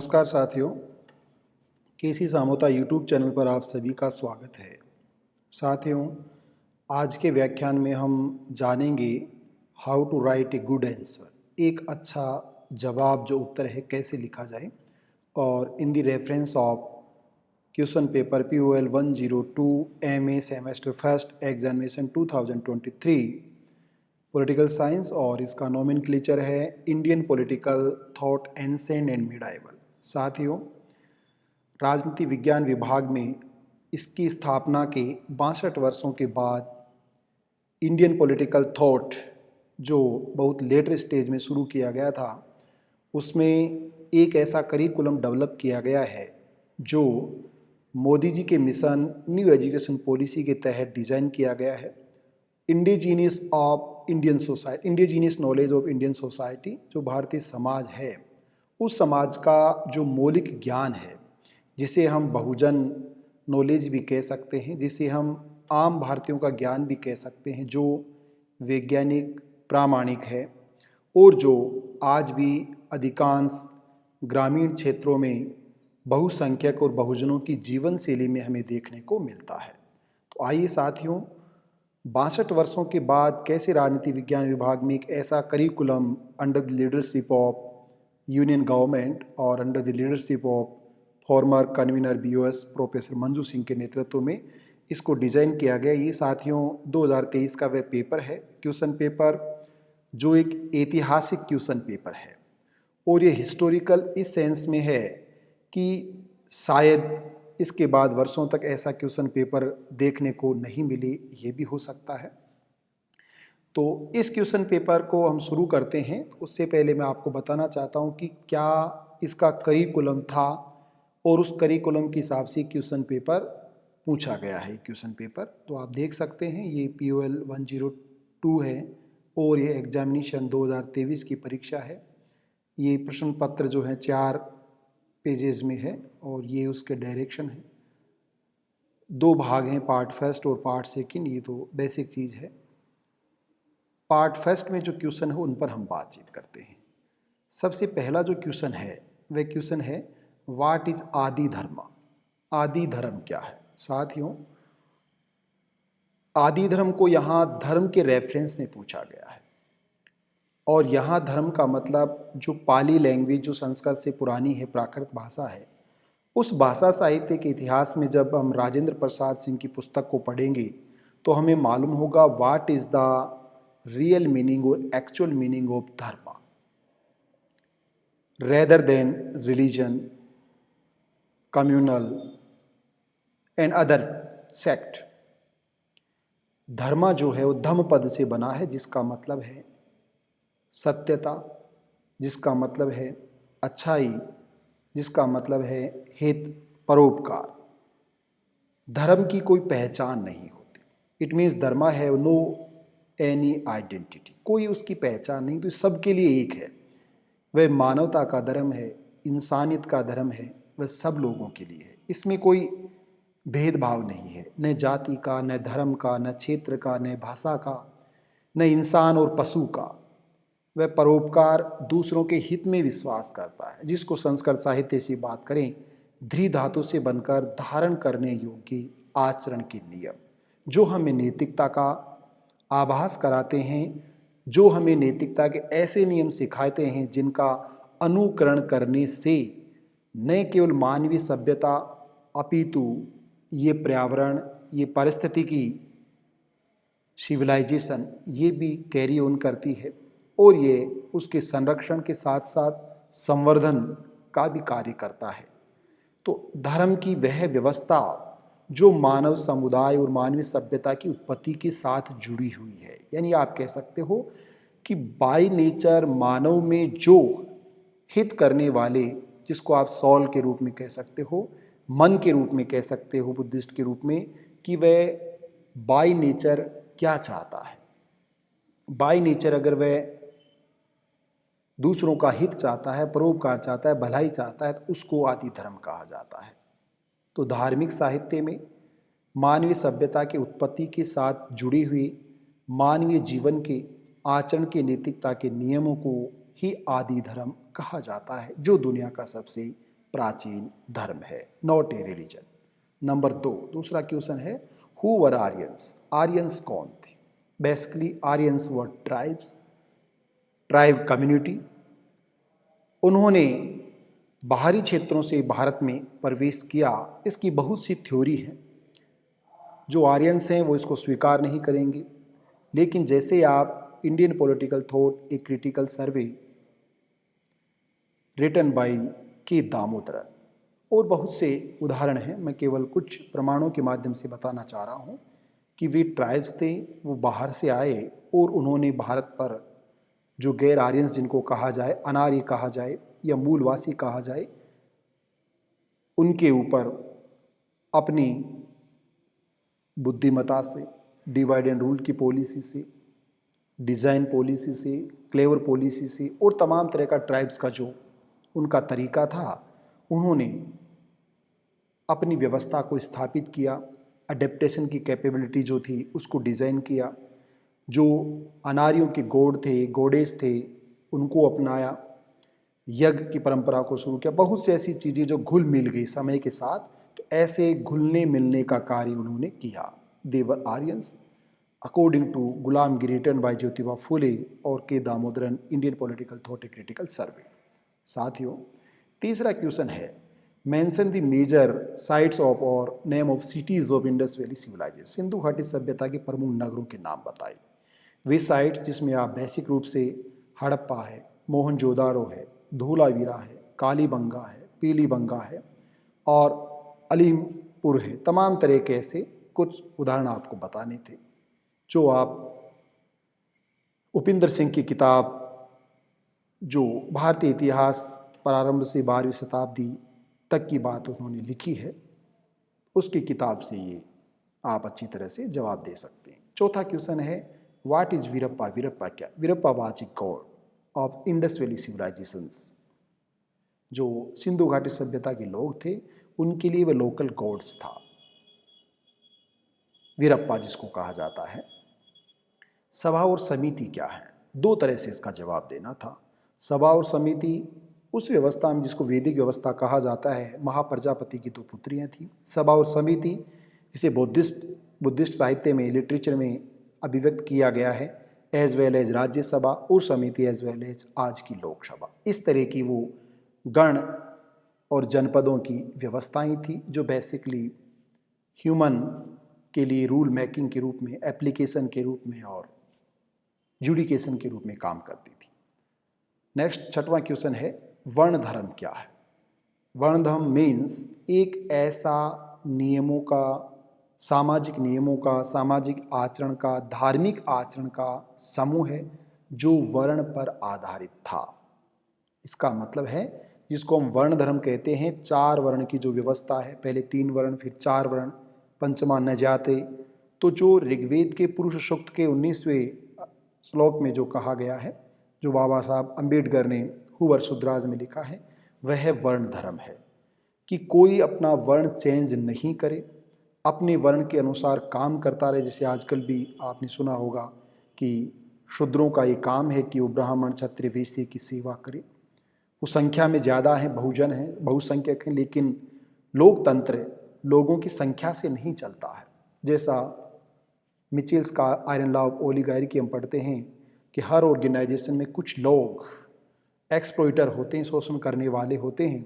नमस्कार साथियों, केसी Samota YouTube channel पर आप सभी का स्वागत है। साथियों, आज के व्याख्यान में हम जानेंगे how to write a good answer, एक अच्छा जवाब जो उत्तर है कैसे लिखा जाए। और in the reference of question paper POL 102 MA semester first examination 2023 political science, और इसका नोमेनक्लेचर है Indian political thought ancient and medieval. साथियों, राजनीति विज्ञान विभाग में इसकी स्थापना के 62 वर्षों के बाद इंडियन पॉलिटिकल थॉट जो बहुत लेटर स्टेज में शुरू किया गया था, उसमें एक ऐसा करिकुलम डेवलप किया गया है जो मोदी जी के मिशन न्यू एजुकेशन पॉलिसी के तहत डिज़ाइन किया गया है। Indigenous knowledge of Indian society, जो भारतीय समाज है, उस समाज का जो मौलिक ज्ञान है, जिसे हम बहुजन नॉलेज भी कह सकते हैं, जिसे हम आम भारतीयों का ज्ञान भी कह सकते हैं, जो वैज्ञानिक प्रामाणिक है और जो आज भी अधिकांश ग्रामीण क्षेत्रों में बहुसंख्यक और बहुजनों की जीवन शैली में हमें देखने को मिलता है। तो आइए साथियों, 62 वर्षों के बाद कैसे राजनीति विज्ञान विभाग में एक ऐसा curriculum under the leadership of union government और under the leadership of former convener BOS professor Manju Singh के नेतृत्व में इसको डिज़ाइन किया गया। ये साथियों 2023 का वह पेपर है, क्वेश्चन पेपर, जो एक ऐतिहासिक क्वेश्चन पेपर है और ये हिस्टोरिकल इस सेंस में है कि शायद इसके बाद वर्षों तक ऐसा क्वेश्चन पेपर देखने को नहीं मिले, ये भी हो सकता है। तो इस क्वेश्चन पेपर को हम शुरू करते हैं। उससे पहले मैं आपको बताना चाहता हूँ कि क्या इसका करिकुलम था और उस करिकुलम के हिसाब से क्वेश्चन पेपर पूछा गया है। क्वेश्चन पेपर तो आप देख सकते हैं, ये POL 102 है और ये एग्जामिनेशन 2023 की परीक्षा है। ये प्रश्न पत्र जो है 4 पेजेस में है और ये उसके डायरेक्शन है। 2 भाग हैं, पार्ट फर्स्ट और पार्ट सेकंड। ये तो बेसिक चीज़ है। पार्ट फर्स्ट में जो क्वेश्चन है उन पर हम बातचीत करते हैं। सबसे पहला जो क्वेश्चन है वह क्वेश्चन है, व्हाट इज आदि धर्म? आदि धर्म क्या है? साथियों, आदि धर्म को यहाँ धर्म के रेफरेंस में पूछा गया है और यहाँ धर्म का मतलब जो पाली लैंग्वेज, जो संस्कृत से पुरानी है, प्राकृत भाषा है, उस भाषा साहित्य के इतिहास में जब हम राजेंद्र प्रसाद सिंह की पुस्तक को पढ़ेंगे तो हमें मालूम होगा what is the real meaning और एक्चुअल मीनिंग ऑफ धर्म rather than religion, communal and other sect. धर्म जो है वो धम्म पद से बना है, जिसका मतलब है सत्यता, जिसका मतलब है अच्छाई, जिसका मतलब है हित, परोपकार। धर्म की कोई पहचान नहीं होती। इट मीन्स धर्म हैव नो एनी आइडेंटिटी, कोई उसकी पहचान नहीं, तो सबके लिए एक है। वह मानवता का धर्म है, इंसानियत का धर्म है, वह सब लोगों के लिए है। इसमें कोई भेदभाव नहीं है, न जाति का, न धर्म का, न क्षेत्र का, न भाषा का, न इंसान और पशु का। वह परोपकार, दूसरों के हित में विश्वास करता है, जिसको संस्कृत साहित्य से बात करें, ध्री धातु से बनकर धारण करने योग्य आचरण के नियम, जो हमें नैतिकता का आभास कराते हैं, जो हमें नैतिकता के ऐसे नियम सिखाते हैं जिनका अनुकरण करने से न केवल मानवीय सभ्यता अपितु ये पर्यावरण, ये पारिस्थितिकी सिविलाइजेशन, ये भी कैरी ऑन करती है और ये उसके संरक्षण के साथ साथ संवर्धन का भी कार्य करता है। तो धर्म की वह व्यवस्था जो मानव समुदाय और मानवीय सभ्यता की उत्पत्ति के साथ जुड़ी हुई है, यानी आप कह सकते हो कि बाय नेचर मानव में जो हित करने वाले, जिसको आप सॉल के रूप में कह सकते हो, मन के रूप में कह सकते हो, बुद्धिस्ट के रूप में, कि वह बाय नेचर क्या चाहता है। बाय नेचर अगर वह दूसरों का हित चाहता है, परोपकार चाहता है, भलाई चाहता है, तो उसको आदि धर्म कहा जाता है। तो धार्मिक साहित्य में मानवीय सभ्यता की उत्पत्ति के साथ जुड़ी हुई मानवीय जीवन के आचरण के नैतिकता के नियमों को ही आदि धर्म कहा जाता है, जो दुनिया का सबसे प्राचीन धर्म है, नॉट ए रिलीजन। नंबर 2, दूसरा क्वेश्चन है हु वर आर्यंस, आर्यंस कौन थे? बेसिकली आर्यंस वर ट्राइब कम्युनिटी। उन्होंने बाहरी क्षेत्रों से भारत में प्रवेश किया। इसकी बहुत सी थ्योरी हैं। जो आर्यंस हैं वो इसको स्वीकार नहीं करेंगे, लेकिन जैसे आप Indian political thought a critical survey written by K Damodaran और बहुत से उदाहरण हैं, मैं केवल कुछ प्रमाणों के माध्यम से बताना चाह रहा हूँ कि वे ट्राइब्स थे, वो बाहर से आए और उन्होंने भारत पर जो गैर आर्यंस जिनको कहा जाए, अनार्य कहा जाए या मूलवासी कहा जाए, उनके ऊपर अपनी बुद्धिमत्ता से, डिवाइड एंड रूल की पॉलिसी से, डिज़ाइन पॉलिसी से, क्लेवर पॉलिसी से और तमाम तरह का ट्राइब्स का जो उनका तरीका था, उन्होंने अपनी व्यवस्था को स्थापित किया। अडेप्टेशन की कैपेबिलिटी जो थी उसको डिज़ाइन किया। जो अनार्यों के गॉड थे, गॉडेस थे, उनको अपनाया। यज्ञ की परंपरा को शुरू किया। बहुत सी ऐसी चीज़ें जो घुल मिल गई समय के साथ, तो ऐसे घुलने मिलने का कार्य उन्होंने किया। देवर Aryans according to Gulamgiri written by Jyotiba Phule और K Damodaran, Indian political thought a critical survey. साथियों, तीसरा क्वेश्चन है mention the major sites of और name of cities of Indus valley civilisation. Sindhu घाटी सभ्यता के प्रमुख नगरों के नाम बताइए। वे साइट्स जिसमें आप बेसिक रूप से हड़प्पा है, मोहनजोदारो है, धोलावीरा है, कालीबंगा है, पीलीबंगा है और अलीमपुर है। तमाम तरह के ऐसे कुछ उदाहरण आपको बताने थे जो आप उपिंदर सिंह की किताब जो भारतीय इतिहास प्रारंभ से 12वीं शताब्दी तक की बात उन्होंने लिखी है, उसकी किताब से ये आप अच्छी तरह से जवाब दे सकते हैं। चौथा क्वेश्चन है व्हाट इज वीरप्पा। वीरप्पा क्या? Veerappa was a god of Indus valley civilisations. जो सिंधु घाटी सभ्यता के लोग थे उनके लिए वह लोकल गॉड्स था, वीरप्पा जिसको कहा जाता है। सभा और समिति क्या है? दो तरह से इसका जवाब देना था। सभा और समिति उस व्यवस्था में जिसको वैदिक व्यवस्था कहा जाता है, महाप्रजापति की दो पुत्रियां थीं। सभा और समिति जिसे बुद्धिस्ट साहित्य में, लिटरेचर में अभिव्यक्त किया गया है एज वेल एज राज्यसभा और समिति एज वेल एज आज की लोकसभा। इस तरह की वो गण और जनपदों की व्यवस्थाएं थी जो बेसिकली ह्यूमन के लिए रूल मेकिंग के रूप में, एप्लीकेशन के रूप में और जुडिकेशन के रूप में काम करती थी। नेक्स्ट छठवां क्वेश्चन है वर्ण धर्म क्या है? वर्ण धर्म मीन्स एक ऐसा नियमों का, सामाजिक नियमों का, सामाजिक आचरण का, धार्मिक आचरण का समूह है जो वर्ण पर आधारित था। इसका मतलब है जिसको हम वर्ण धर्म कहते हैं, 4 वर्ण की जो व्यवस्था है, पहले 3 वर्ण फिर 4 वर्ण, पंचमा न जाते। तो जो ऋग्वेद के पुरुष सूक्त के 19वें श्लोक में जो कहा गया है, जो बाबा साहब अम्बेडकर ने हुवर सुद्राज में लिखा है, वह वर्ण धर्म है कि कोई अपना वर्ण चेंज नहीं करे, अपने वर्ण के अनुसार काम करता रहे। जैसे आजकल भी आपने सुना होगा कि शूद्रों का ये काम है कि वो ब्राह्मण, क्षत्रिय, वैश्य की सेवा करे। वो संख्या में ज़्यादा हैं, बहुजन हैं, बहुसंख्यक हैं, लेकिन लोकतंत्र लोगों की संख्या से नहीं चलता है। जैसा मिचेल्स का आयरन लॉ ऑफ ओलिगार्की हम पढ़ते हैं कि हर ऑर्गेनाइजेशन में कुछ लोग एक्सप्लॉइटर होते हैं, शोषण करने वाले होते हैं।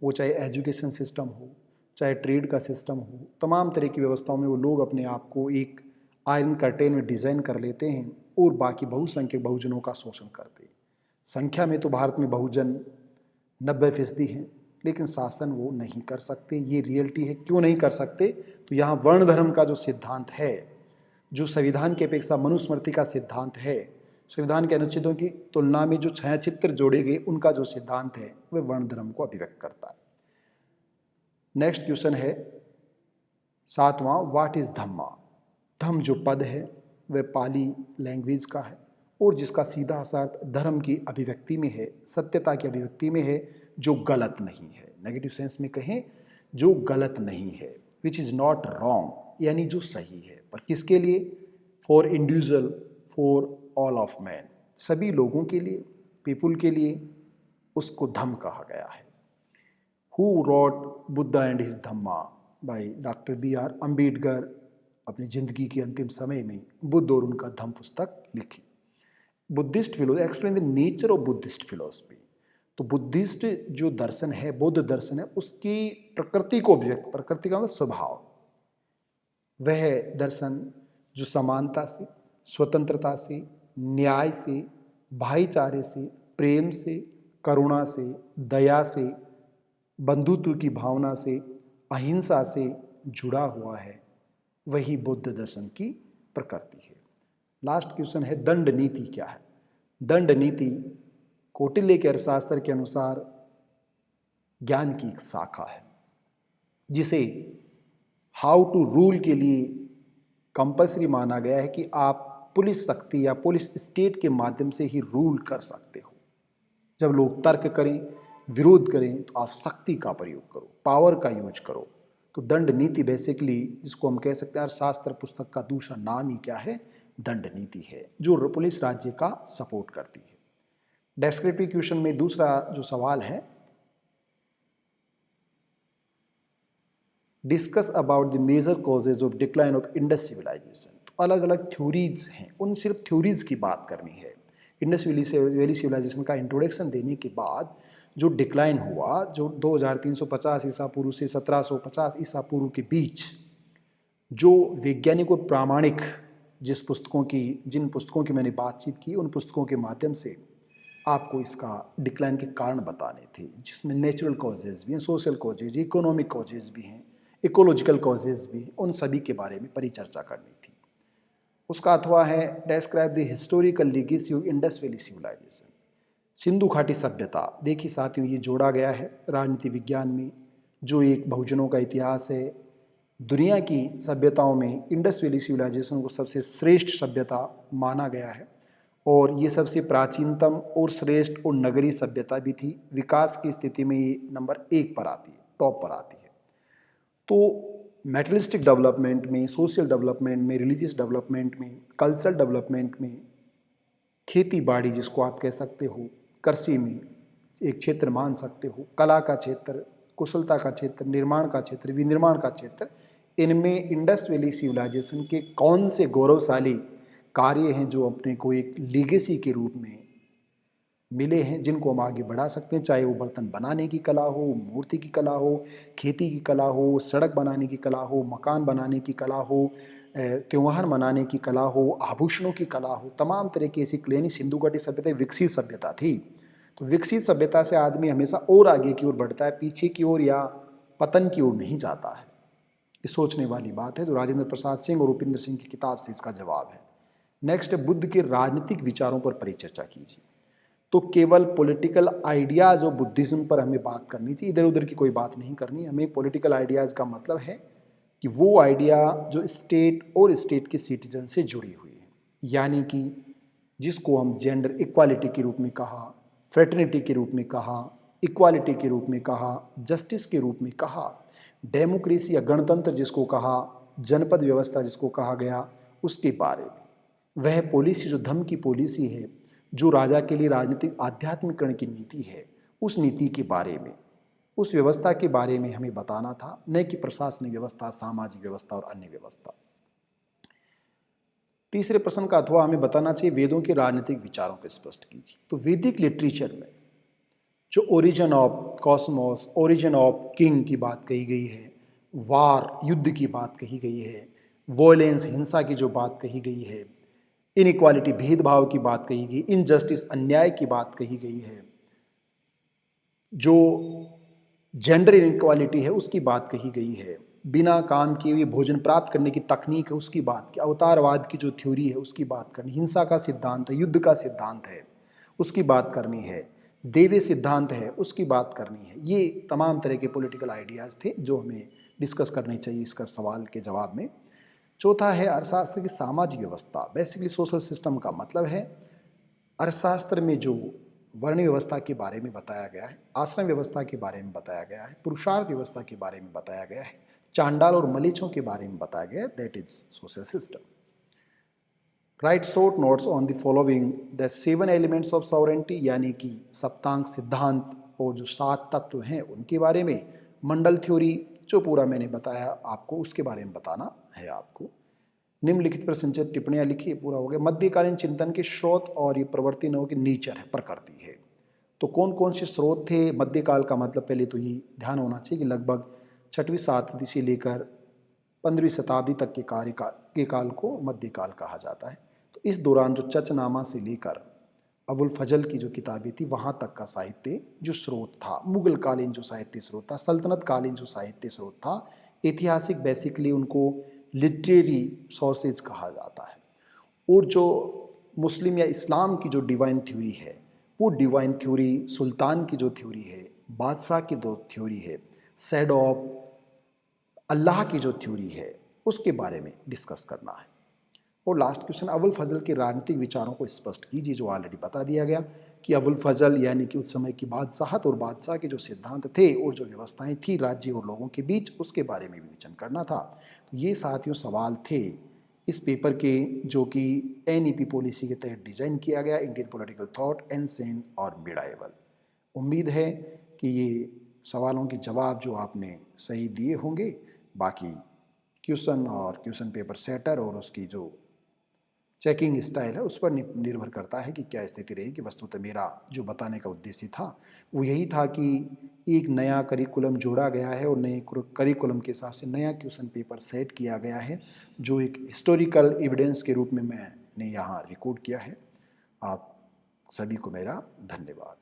वो चाहे एजुकेशन सिस्टम हो, चाहे ट्रेड का सिस्टम हो, तमाम तरह की व्यवस्थाओं में वो लोग अपने आप को एक आयरन कर्टेन में डिज़ाइन कर लेते हैं और बाकी बहुसंख्यक बहुजनों का शोषण करते हैं। संख्या में तो भारत में बहुजन 90% हैं, लेकिन शासन वो नहीं कर सकते। ये रियलिटी है। क्यों नहीं कर सकते? तो यहाँ वर्ण धर्म का जो सिद्धांत है, जो संविधान की अपेक्षा मनुस्मृति का सिद्धांत है, संविधान के अनुच्छेदों की तुलना में जो छायाचित्र जोड़े गए उनका जो सिद्धांत है, वह वर्ण धर्म को अभिव्यक्त करता है। नेक्स्ट क्वेश्चन है 7वां व्हाट इज धम्मा। धम्म जो पद है वह पाली लैंग्वेज का है और जिसका सीधा अर्थ धर्म की अभिव्यक्ति में है, सत्यता की अभिव्यक्ति में है, जो गलत नहीं है। नेगेटिव सेंस में कहें, जो गलत नहीं है, विच इज़ नॉट रॉन्ग, यानी जो सही है। पर किसके लिए? For individual, for all of man, सभी लोगों के लिए, पीपुल के लिए उसको धम्म कहा गया है। Who rot Buddha and his Dhamma by doctor B.R. Ambedkar अपनी जिंदगी के अंतिम समय में बुद्ध और उनका धम्म पुस्तक लिखी। Buddhist philosophy explain the nature of Buddhist philosophy. तो बुद्धिस्ट जो दर्शन है, बौद्ध दर्शन है, उसकी प्रकृति को अभिव्यक्त, प्रकृति का मतलब स्वभाव, वह दर्शन जो समानता से, स्वतंत्रता से, न्याय से, भाईचारे से, प्रेम से, करुणा से, दया से, बंधुत्व की भावना से, अहिंसा से जुड़ा हुआ है, वही बौद्ध दर्शन की प्रकृति है। लास्ट क्वेश्चन है दंड नीति क्या है। दंड नीति कौटिल्य के अर्थशास्त्र के अनुसार ज्ञान की एक शाखा है जिसे हाउ टू रूल के लिए कंपल्सरी माना गया है कि आप पुलिस शक्ति या पुलिस स्टेट के माध्यम से ही रूल कर सकते हो। जब लोग तर्क करें, विरोध करें, तो आप शक्ति का प्रयोग करो, पावर का यूज करो। तो दंड नीति बेसिकली जिसको हम कह सकते हैं शास्त्र पुस्तक का दूसरा नाम ही क्या है, दंड नीति है, जो पुलिस राज्य का सपोर्ट करती है। डेस्क्रिप्टिव क्वेश्चन में दूसरा जो सवाल है, discuss about the major causes of decline of Indus civilisation. तो अलग अलग थ्योरीज हैं, उन सिर्फ थ्योरीज की बात करनी है। इंडस वैली सिविलाइजेशन का इंट्रोडक्शन देने के बाद जो डिक्लाइन हुआ, जो 2350 ईसा पूर्व से 1750 ईसा पूर्व के बीच जो वैज्ञानिक और प्रामाणिक जिन पुस्तकों की मैंने बातचीत की, उन पुस्तकों के माध्यम से आपको इसका डिक्लाइन के कारण बताने थे, जिसमें नेचुरल कॉजेज भी हैं, सोशल कॉजेज, इकोनॉमिक कॉजेज भी हैं, इकोलॉजिकल कॉजेज भी हैं, उन सभी के बारे में परिचर्चा करनी थी। उसका अथवा है describe the historical legacy of Indus valley civilisation. Sindhu घाटी सभ्यता, देखिए साथियों ये जोड़ा गया है राजनीति विज्ञान में, जो एक बहुजनों का इतिहास है। दुनिया की सभ्यताओं में इंडस वैली सिविलाइजेशन को सबसे श्रेष्ठ सभ्यता माना गया है और ये सबसे प्राचीनतम और श्रेष्ठ और नगरीय सभ्यता भी थी। विकास की स्थिति में ये नंबर 1 पर आती है, टॉप पर आती है। तो मेटलिस्टिक डेवलपमेंट में, सोशल डेवलपमेंट में, रिलीजियस डेवलपमेंट में, कल्चरल डेवलपमेंट में, खेती बाड़ी जिसको आप कह सकते हो, कृषि में एक क्षेत्र मान सकते हो, कला का क्षेत्र, कुशलता का क्षेत्र, निर्माण का क्षेत्र, विनिर्माण का क्षेत्र, इनमें इंडस वैली सिविलाइजेशन के कौन से गौरवशाली कार्य हैं जो अपने को एक लीगेसी के रूप में मिले हैं, जिनको हम आगे बढ़ा सकते हैं, चाहे वो बर्तन बनाने की कला हो, मूर्ति की कला हो, खेती की कला हो, सड़क बनाने की कला हो, मकान बनाने की कला हो, त्यौहार मनाने की कला हो, आभूषणों की कला हो, तमाम तरह की ऐसी क्लेनी सिंधु घाटी सभ्यता विकसित सभ्यता थी। तो विकसित सभ्यता से आदमी हमेशा और आगे की ओर बढ़ता है, पीछे की ओर या पतन की ओर नहीं जाता है। ये सोचने वाली बात है, जो राजेंद्र प्रसाद सिंह और उपेंद्र सिंह की किताब से इसका जवाब है। नेक्स्ट है बुद्ध के राजनीतिक विचारों पर परिचर्चा कीजिए। तो केवल पॉलिटिकल आइडियाज़ और बुद्धिज्म पर हमें बात करनी चाहिए, इधर उधर की कोई बात नहीं करनी। हमें पॉलिटिकल आइडियाज़ का मतलब है कि वो आइडिया जो स्टेट और स्टेट के सिटीजन से जुड़ी हुई है, यानी कि जिसको हम जेंडर इक्वालिटी के रूप में कहा, फ्रेटर्निटी के रूप में कहा, इक्वालिटी के रूप में कहा, जस्टिस के रूप में कहा, डेमोक्रेसी या गणतंत्र जिसको कहा, जनपद व्यवस्था जिसको कहा गया, उसके बारे में। वह पॉलिसी जो धम्म की पॉलिसी है, जो राजा के लिए राजनीतिक आध्यात्मिकरण की नीति है, उस नीति के बारे में, उस व्यवस्था के बारे में हमें बताना था, न कि प्रशासनिक व्यवस्था, सामाजिक व्यवस्था और अन्य व्यवस्था। तीसरे प्रश्न का अथवा हमें बताना चाहिए वेदों के राजनीतिक विचारों को स्पष्ट कीजिए। तो वैदिक लिटरेचर में जो origin of Cosmos, origin of king की बात कही गई है, वार युद्ध की बात कही गई है, वॉयलेंस हिंसा की जो बात कही गई है, इनइक्वालिटी भेदभाव की बात कही गई, इनजस्टिस अन्याय की बात कही गई है, जो जेंडर इनइक्वालिटी है उसकी बात कही गई है, बिना काम किए हुए भोजन प्राप्त करने की तकनीक है उसकी बात की, अवतारवाद की जो थ्योरी है उसकी बात करनी, हिंसा का सिद्धांत है, युद्ध का सिद्धांत है उसकी बात करनी है, देवी सिद्धांत है उसकी बात करनी है। ये तमाम तरह के पॉलिटिकल आइडियाज़ थे जो हमें डिस्कस करने चाहिए इसका सवाल के जवाब में। चौथा है अर्थशास्त्र की सामाजिक व्यवस्था। बेसिकली सोशल सिस्टम का मतलब है अर्थशास्त्र में जो वर्ण व्यवस्था के बारे में बताया गया है, आश्रम व्यवस्था के बारे में बताया गया है, पुरुषार्थ व्यवस्था के बारे में बताया गया है, चांडाल और मलीचों के बारे में बताया गया है, that is social system. Right short notes on the following the 7 elements of sovereignty, यानी कि सप्तांग सिद्धांत और जो 7 तत्व हैं उनके बारे में, मंडल थ्योरी जो पूरा मैंने बताया आपको उसके बारे में बताना है आपको। निम्नलिखित पर संचित टिप्पणियां लिखिए, पूरा हो गया। मध्यकालीन चिंतन के स्रोत और ये प्रवृत्ति नव की नेचर है, प्रकृति है। तो कौन कौन से स्रोत थे मध्यकाल का, मतलब पहले तो ये ध्यान होना चाहिए कि लगभग 6वीं शताब्दी से लेकर 15वीं शताब्दी तक के काल को मध्यकाल कहा जाता है। तो इस दौरान जो चचनामा से लेकर अबुल फजल की जो किताबें थी वहाँ तक का साहित्य जो स्रोत था, मुगल कालीन जो साहित्य स्रोत था, सल्तनत कालीन जो साहित्य स्रोत था, ऐतिहासिक बेसिकली उनको लिटरेरी सोर्सेज कहा जाता है। और जो मुस्लिम या इस्लाम की जो डिवाइन थ्योरी है, वो डिवाइन थ्योरी सुल्तान की जो थ्योरी है, बादशाह की जो थ्योरी है, सेड ऑफ अल्लाह की जो थ्योरी है, उसके बारे में डिस्कस करना है। और लास्ट क्वेश्चन, अबुल फजल के राजनीतिक विचारों को स्पष्ट कीजिए, जो ऑलरेडी बता दिया गया कि अबुल फजल यानी कि उस समय की बादशाहत और बादशाह के जो सिद्धांत थे और जो व्यवस्थाएं थी राज्य और लोगों के बीच, उसके बारे में विवेचन करना था। तो ये साथियों सवाल थे इस पेपर के, जो कि एनईपी पॉलिसी के तहत डिजाइन किया गया, इंडियन पॉलिटिकल थॉट एंसेंट और मिडाइवल। उम्मीद है कि ये सवालों के जवाब जो आपने सही दिए होंगे। बाकी क्वेश्चन और क्वेश्चन पेपर सेटर और उसकी जो चेकिंग स्टाइल है उस पर निर्भर करता है कि क्या स्थिति रहेगी। वस्तुतः मेरा जो बताने का उद्देश्य था वो यही था कि एक नया करिकुलम जोड़ा गया है और नए करिकुलम के हिसाब से नया क्वेश्चन पेपर सेट किया गया है, जो एक हिस्टोरिकल एविडेंस के रूप में मैंने यहाँ रिकॉर्ड किया है। आप सभी को मेरा धन्यवाद।